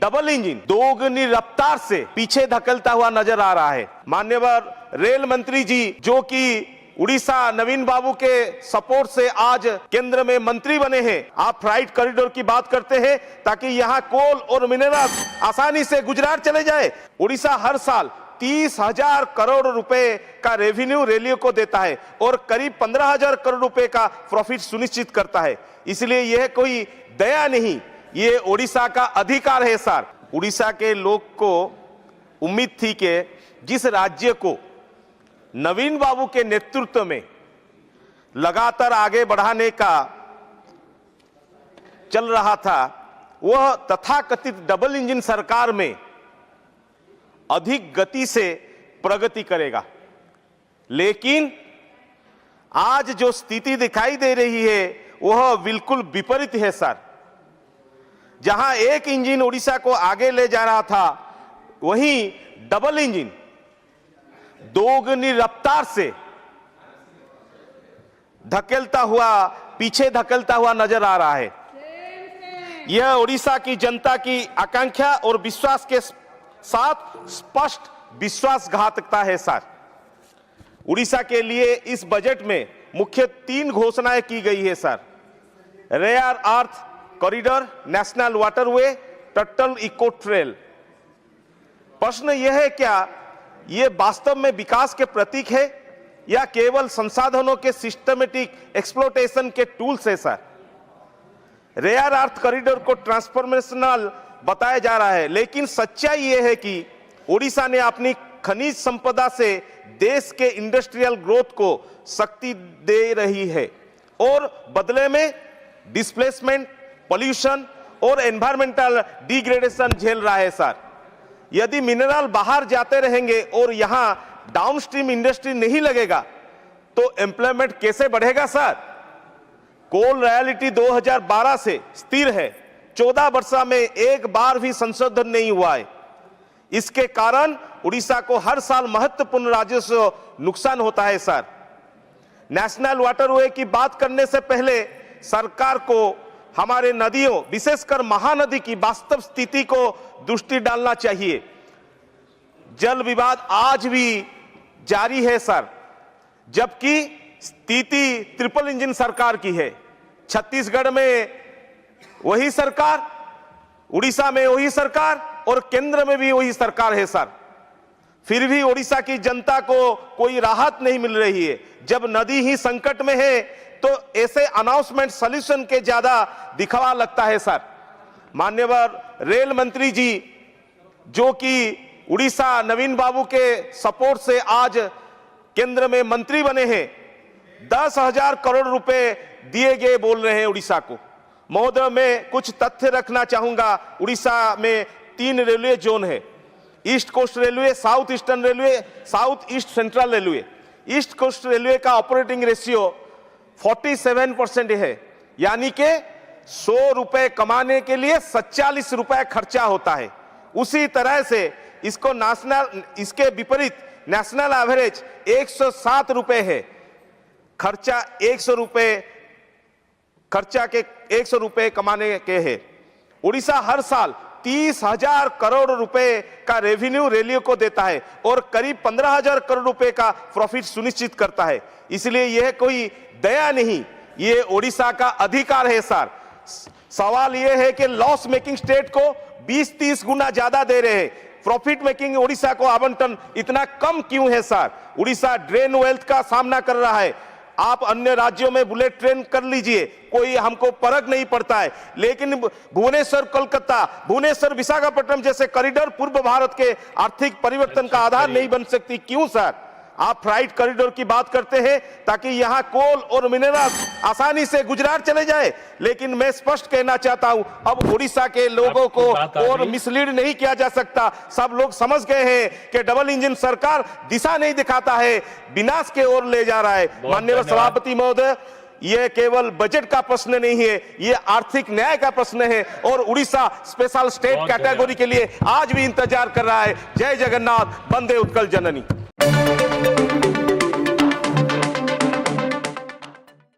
Double engine दोगुनी रफ्तार से पीछे धकेलता हुआ नजर आ रहा है। माननीय रेल मंत्री जी जो कि उड़ीसा नवीन बाबू के सपोर्ट से आज केंद्र में मंत्री बने हैं, आप फ्राइट कॉरिडोर की बात करते हैं ताकि यहाँ कोल और मिनरल आसानी से गुजरात चले जाए। उड़ीसा हर साल 30,000 करोड़ रुपए का रेवेन्यू रेलवे को देता है और करीब 15,000 करोड़ रुपए का प्रॉफिट सुनिश्चित करता है। इसलिए यह कोई दया नहीं, ये उड़ीसा का अधिकार है सर। उड़ीसा के लोग को उम्मीद थी कि जिस राज्य को नवीन बाबू के नेतृत्व में लगातार आगे बढ़ाने का चल रहा था, वह तथाकथित डबल इंजन सरकार में अधिक गति से प्रगति करेगा। लेकिन आज जो स्थिति दिखाई दे रही है वह बिल्कुल विपरीत है सर। जहां एक इंजन उड़ीसा को आगे ले जा रहा था, वहीं डबल इंजन दोगुनी रफ्तार से पीछे धकेलता हुआ नजर आ रहा है। यह उड़ीसा की जनता की आकांक्षा और विश्वास के साथ स्पष्ट विश्वासघातकता है सर। उड़ीसा के लिए इस बजट में मुख्य 3 घोषणाएं की गई है sir. Rare earth corridor, national waterway, turtle eco trail. प्रश्न यह है, क्या ये वास्तव में विकास के प्रतीक है या केवल संसाधनों के सिस्टमेटिक एक्सप्लोटेशन के टूल्स है सर? रेयर अर्थ कॉरिडोर को ट्रांसफॉर्मेशनल बताया जा रहा है, लेकिन सच्चाई यह है कि उड़ीसा ने अपनी खनिज संपदा से देश के इंडस्ट्रियल ग्रोथ को शक्ति दे रही है और बदले में डिस्प्लेसमेंट, पॉल्यूशन और एनवायरमेंटल डिग्रेडेशन झेल रहा है सर। यदि मिनरल बाहर जाते रहेंगे और यहां डाउनस्ट्रीम इंडस्ट्री नहीं लगेगा तो एम्प्लॉयमेंट कैसे बढ़ेगा सर? कोल रॉयल्टी 2012 से स्थिर है, 14 वर्ष में एक बार भी संशोधन नहीं हुआ है। इसके कारण उड़ीसा को हर साल महत्वपूर्ण राजस्व नुकसान होता है सर। नेशनल वाटरवे की बात करने से पहले सरकार को हमारे नदियों, विशेषकर महानदी की वास्तव स्थिति को दृष्टि डालना चाहिए। जल विवाद आज भी जारी है सर, जबकि स्थिति ट्रिपल इंजन सरकार की है। छत्तीसगढ़ में वही सरकार, उड़ीसा में वही सरकार और केंद्र में भी वही सरकार है सर। फिर भी उड़ीसा की जनता को कोई राहत नहीं मिल रही है। जब नदी ही संकट में है तो ऐसे अनाउंसमेंट सॉल्यूशन के ज्यादा दिखावा लगता है सर। माननीय रेल मंत्री जी जो कि उड़ीसा नवीन बाबू के सपोर्ट से आज केंद्र में मंत्री बने हैं, 10,000 करोड़ रुपए दिए गए बोल रहे हैं उड़ीसा को। महोदय, मैं कुछ तथ्य रखना चाहूंगा। उड़ीसा में 3 रेलवे जोन है, east coast railway, south eastern railway, south east central railway. East coast railway का ऑपरेटिंग रेशियो 47% है, यानी कि 100 रुपए कमाने के लिए 47 रुपए खर्चा होता है। उसी तरह से इसके विपरीत नेशनल एवरेज 107 रुपए है, खर्चा 100 रुपए कमाने के है। उड़ीसा हर साल 30,000 करोड़ रुपए का रेवेन्यू रेलवे को देता है और करीब 15,000 करोड़ रुपए का प्रॉफिट सुनिश्चित करता है। इसलिए यह कोई दया नहीं, ये उड़ीसा का अधिकार है सर। सवाल यह है कि लॉस मेकिंग स्टेट को 20-30 गुना ज्यादा दे रहे हैं, प्रॉफिट मेकिंग उड़ीसा को आवंटन इतना कम क्यों है सर? उड़ीसा ड्रेन वेल्थ का सामना कर रहा है। आप अन्य राज्यों में बुलेट ट्रेन कर लीजिए, कोई हमको फर्क नहीं पड़ता है, लेकिन भुवनेश्वर कोलकाता, भुवनेश्वर विशाखापट्टनम जैसे कॉरिडोर पूर्व भारत के आर्थिक परिवर्तन का आधार नहीं बन सकती क्यों सर? आप फ्राइट कॉरिडोर की बात करते हैं ताकि यहां कोल और मिनरल आसानी से गुजरात चले जाए, लेकिन मैं स्पष्ट कहना चाहता हूं, अब उड़ीसा के लोगों को और मिसलीड नहीं किया जा सकता। सब लोग समझ गए हैं कि डबल इंजन सरकार दिशा नहीं दिखाता है, विनाश के ओर ले जा रहा है। माननीय सभापति महोदय, यह केवल बजट का प्रश्न नहीं है, यह आर्थिक न्याय का प्रश्न है और उड़ीसा स्पेशल स्टेट कैटेगरी के लिए आज भी इंतजार कर रहा है। जय जगन्नाथ, वंदे उत्कल जननी।